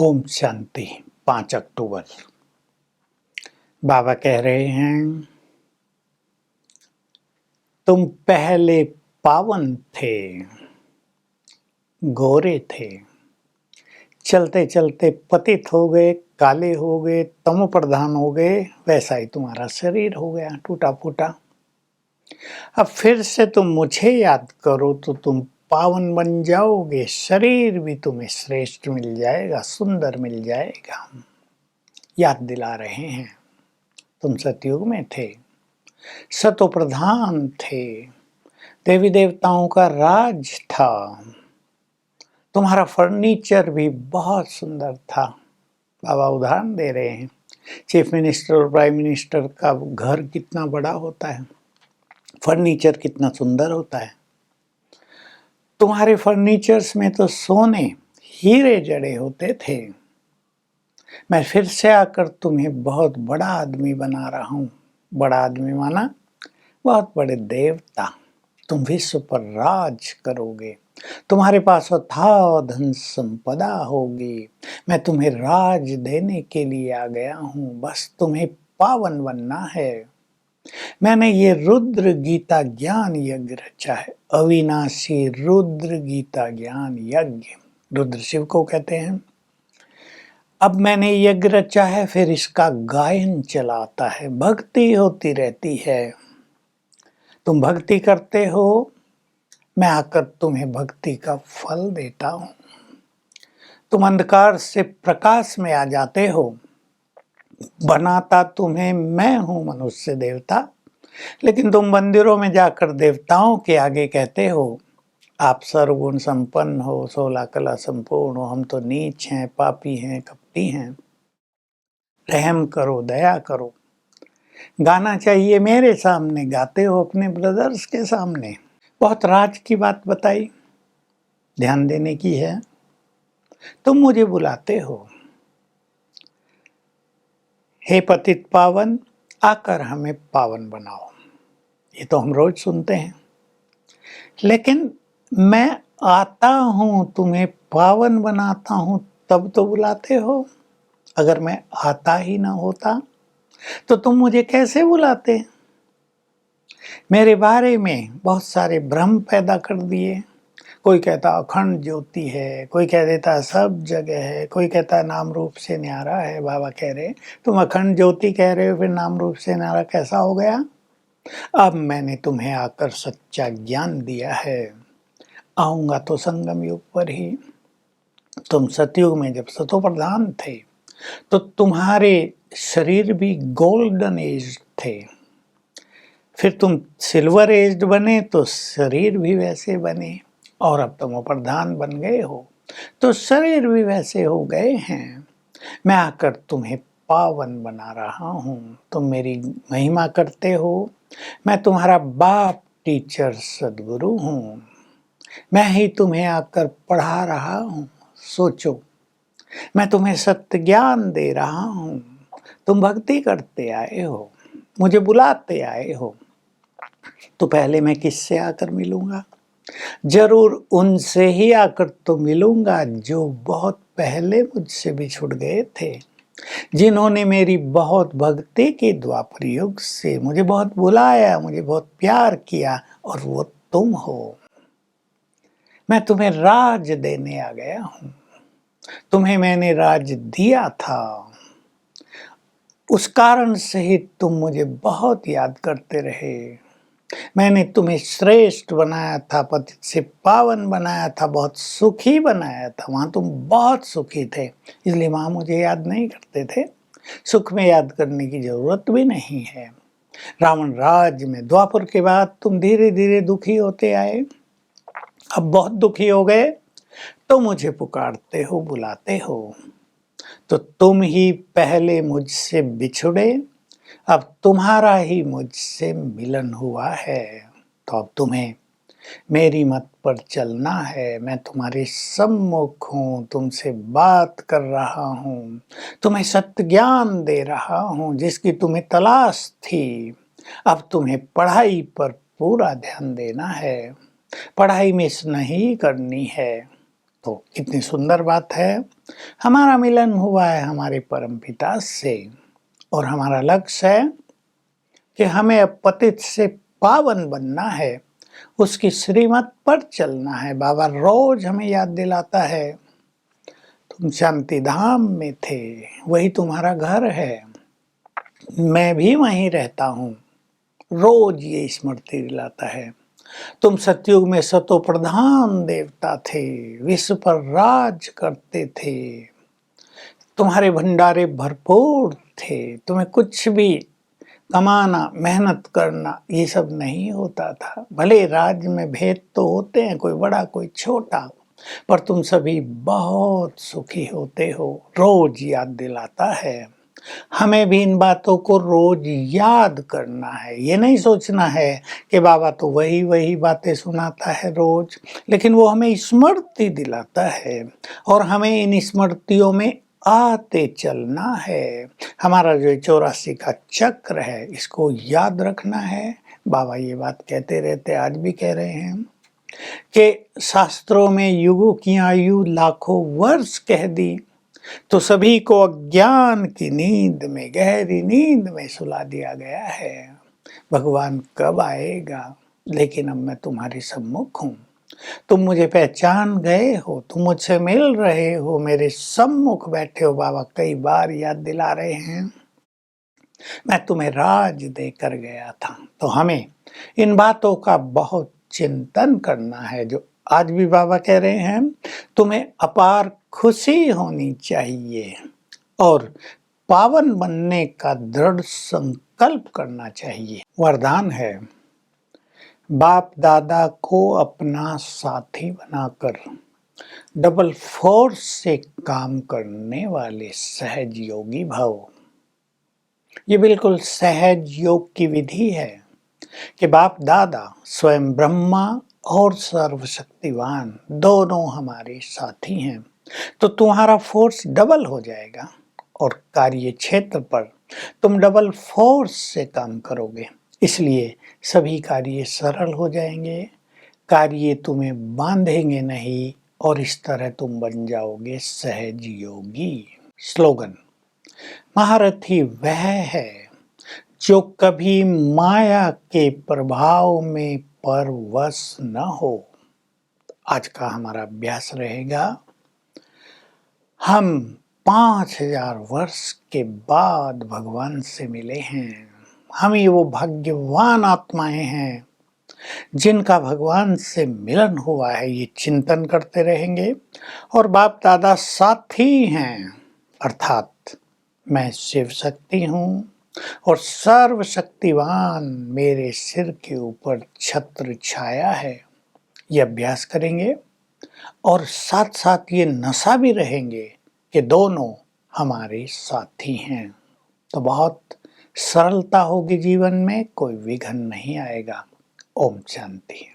ओम शांति। 5 अक्टूबर बाबा कह रहे हैं, तुम पहले पावन थे, गोरे थे, चलते चलते पतित हो गए, काले हो गए, तमो प्रधान हो गए। वैसा ही तुम्हारा शरीर हो गया, टूटा फूटा। अब फिर से तुम मुझे याद करो तो तुम पावन बन जाओगे। शरीर भी तुम्हें श्रेष्ठ मिल जाएगा, सुंदर मिल जाएगा। याद दिला रहे हैं, तुम सतयुग में थे, सतो प्रधान थे, देवी देवताओं का राज था, तुम्हारा फर्नीचर भी बहुत सुंदर था। बाबा उदाहरण दे रहे हैं, चीफ मिनिस्टर और प्राइम मिनिस्टर का घर कितना बड़ा होता है, फर्नीचर कितना सुंदर होता है। तुम्हारे फर्नीचर्स में तो सोने हीरे जड़े होते थे। मैं फिर से आकर तुम्हें बहुत बड़ा आदमी बना रहा हूँ। बड़ा आदमी माना बहुत बड़े देवता। तुम विश्व पर राज करोगे, तुम्हारे पास अथाह धन संपदा होगी। मैं तुम्हें राज देने के लिए आ गया हूँ, बस तुम्हें पावन बनना है। मैंने ये रुद्र गीता ज्ञान यज्ञ रचा है, अविनाशी रुद्र गीता ज्ञान यज्ञ। रुद्र शिव को कहते हैं। अब मैंने यज्ञ रचा है, फिर इसका गायन चलाता है, भक्ति होती रहती है। तुम भक्ति करते हो, मैं आकर तुम्हें भक्ति का फल देता हूँ। तुम अंधकार से प्रकाश में आ जाते हो, बनाता तुम्हें मैं हूँ मनुष्य देवता। लेकिन तुम मंदिरों में जाकर देवताओं के आगे कहते हो, आप सर्वगुण संपन्न हो, 16 कला संपूर्ण हो, हम तो नीच हैं, पापी हैं, कपटी हैं, रहम करो, दया करो। गाना चाहिए मेरे सामने, गाते हो अपने ब्रदर्स के सामने। बहुत राज की बात बताई, ध्यान देने की है। तुम मुझे बुलाते हो, हे पतित पावन, आकर हमें पावन बनाओ। ये तो हम रोज सुनते हैं, लेकिन मैं आता हूं, तुम्हें पावन बनाता हूं, तब तो बुलाते हो। अगर मैं आता ही ना होता तो तुम मुझे कैसे बुलाते। मेरे बारे में बहुत सारे भ्रम पैदा कर दिए। कोई कहता अखंड ज्योति है, कोई कह देता सब जगह है, कोई कहता नाम रूप से न्यारा है। बाबा कह रहे तुम अखंड ज्योति कह रहे हो, फिर नाम रूप से न्यारा कैसा हो गया। अब मैंने तुम्हें आकर सच्चा ज्ञान दिया है, आऊंगा तो संगम युग पर ही। तुम सतयुग में जब सतो प्रधान थे तो तुम्हारे शरीर भी गोल्डन एज थे, फिर तुम सिल्वर एज बने तो शरीर भी वैसे बने, और अब तुम प्रधान बन गए हो तो शरीर भी वैसे हो गए हैं। मैं आकर तुम्हें पावन बना रहा हूँ, तुम मेरी महिमा करते हो। मैं तुम्हारा बाप, टीचर, सदगुरु हूँ। मैं ही तुम्हें आकर पढ़ा रहा हूँ। सोचो, मैं तुम्हें सत्य ज्ञान दे रहा हूँ। तुम भक्ति करते आए हो, मुझे बुलाते आए हो, तो पहले मैं किससे आकर मिलूंगा। जरूर उनसे ही आकर तो मिलूंगा जो बहुत पहले मुझसे बिछुड़ गए थे, जिन्होंने मेरी बहुत भक्ति की द्वापर युग से, मुझे बहुत बुलाया, मुझे बहुत प्यार किया, और वो तुम हो। मैं तुम्हें राज देने आ गया हूँ। तुम्हें मैंने राज दिया था, उस कारण से ही तुम मुझे बहुत याद करते रहे। मैंने तुम्हें श्रेष्ठ बनाया था, पतित से पावन बनाया था, बहुत सुखी बनाया था। वहां तुम बहुत सुखी थे, इसलिए वहां मुझे याद नहीं करते थे। सुख में याद करने की जरूरत भी नहीं है। रावण राज में द्वापर के बाद तुम धीरे धीरे दुखी होते आए, अब बहुत दुखी हो गए तो मुझे पुकारते हो, बुलाते हो। तो तुम ही पहले मुझसे बिछुड़े, अब तुम्हारा ही मुझसे मिलन हुआ है, तो अब तुम्हें मेरी मत पर चलना है। मैं तुम्हारे सम्मुख हूँ, तुमसे बात कर रहा हूँ, तुम्हें सत्य ज्ञान दे रहा हूँ जिसकी तुम्हें तलाश थी। अब तुम्हें पढ़ाई पर पूरा ध्यान देना है, पढ़ाई मिस नहीं करनी है। तो इतनी सुंदर बात है, हमारा मिलन हुआ है हमारे परमपिता से और हमारा लक्ष्य है कि हमें अब पतित से पावन बनना है, उसकी श्रीमत पर चलना है। बाबा रोज हमें याद दिलाता है, तुम शांति धाम में थे, वही तुम्हारा घर है, मैं भी वहीं रहता हूँ। रोज ये स्मृति दिलाता है। तुम सतयुग में सतो प्रधान देवता थे, विश्व पर राज करते थे, तुम्हारे भंडारे भरपूर थे, तुम्हें कुछ भी कमाना, मेहनत करना ये सब नहीं होता था। भले राज्य में भेद तो होते हैं, कोई बड़ा कोई छोटा, पर तुम सभी बहुत सुखी होते हो। रोज याद दिलाता है। हमें भी इन बातों को रोज याद करना है। ये नहीं सोचना है कि बाबा तो वही वही बातें सुनाता है रोज, लेकिन वो हमें स्मृति दिलाता है और हमें इन स्मृतियों में आते चलना है। हमारा जो 84 का चक्र है, इसको याद रखना है। बाबा ये बात कहते रहते, आज भी कह रहे हैं कि शास्त्रों में युगों की आयु लाखों वर्ष कह दी, तो सभी को अज्ञान की नींद में, गहरी नींद में सुला दिया गया है। भगवान कब आएगा, लेकिन अब मैं तुम्हारे सम्मुख हूँ, तुम मुझे पहचान गए हो, तुम मुझसे मिल रहे हो, मेरे सम्मुख बैठे हो। बाबा कई बार याद दिला रहे हैं, मैं तुम्हें राज देकर गया था। तो हमें इन बातों का बहुत चिंतन करना है, जो आज भी बाबा कह रहे हैं। तुम्हें अपार खुशी होनी चाहिए और पावन बनने का दृढ़ संकल्प करना चाहिए। वरदान है, बाप दादा को अपना साथी बनाकर डबल फोर्स से काम करने वाले सहज योगी भव। ये बिल्कुल सहज योग की विधि है कि बाप दादा स्वयं ब्रह्मा और सर्वशक्तिवान दोनों हमारे साथी हैं, तो तुम्हारा फोर्स डबल हो जाएगा और कार्य क्षेत्र पर तुम डबल फोर्स से काम करोगे। इसलिए सभी कार्य सरल हो जाएंगे, कार्य तुम्हें बांधेंगे नहीं और इस तरह तुम बन जाओगे सहज योगी। स्लोगन, महारथी वह है जो कभी माया के प्रभाव में परवश न हो। आज का हमारा अभ्यास रहेगा, हम 5000 वर्ष के बाद भगवान से मिले हैं। हम ही वो भाग्यवान आत्माएं हैं जिनका भगवान से मिलन हुआ है। ये चिंतन करते रहेंगे और बाप दादा साथी हैं, अर्थात मैं शिव शक्ति हूँ और सर्वशक्तिवान मेरे सिर के ऊपर छत्र छाया है। ये अभ्यास करेंगे और साथ साथ ये नशा भी रहेंगे कि दोनों हमारे साथी हैं। तो बहुत सरलता होगी जीवन में, कोई विघ्न नहीं आएगा। ओम शांति।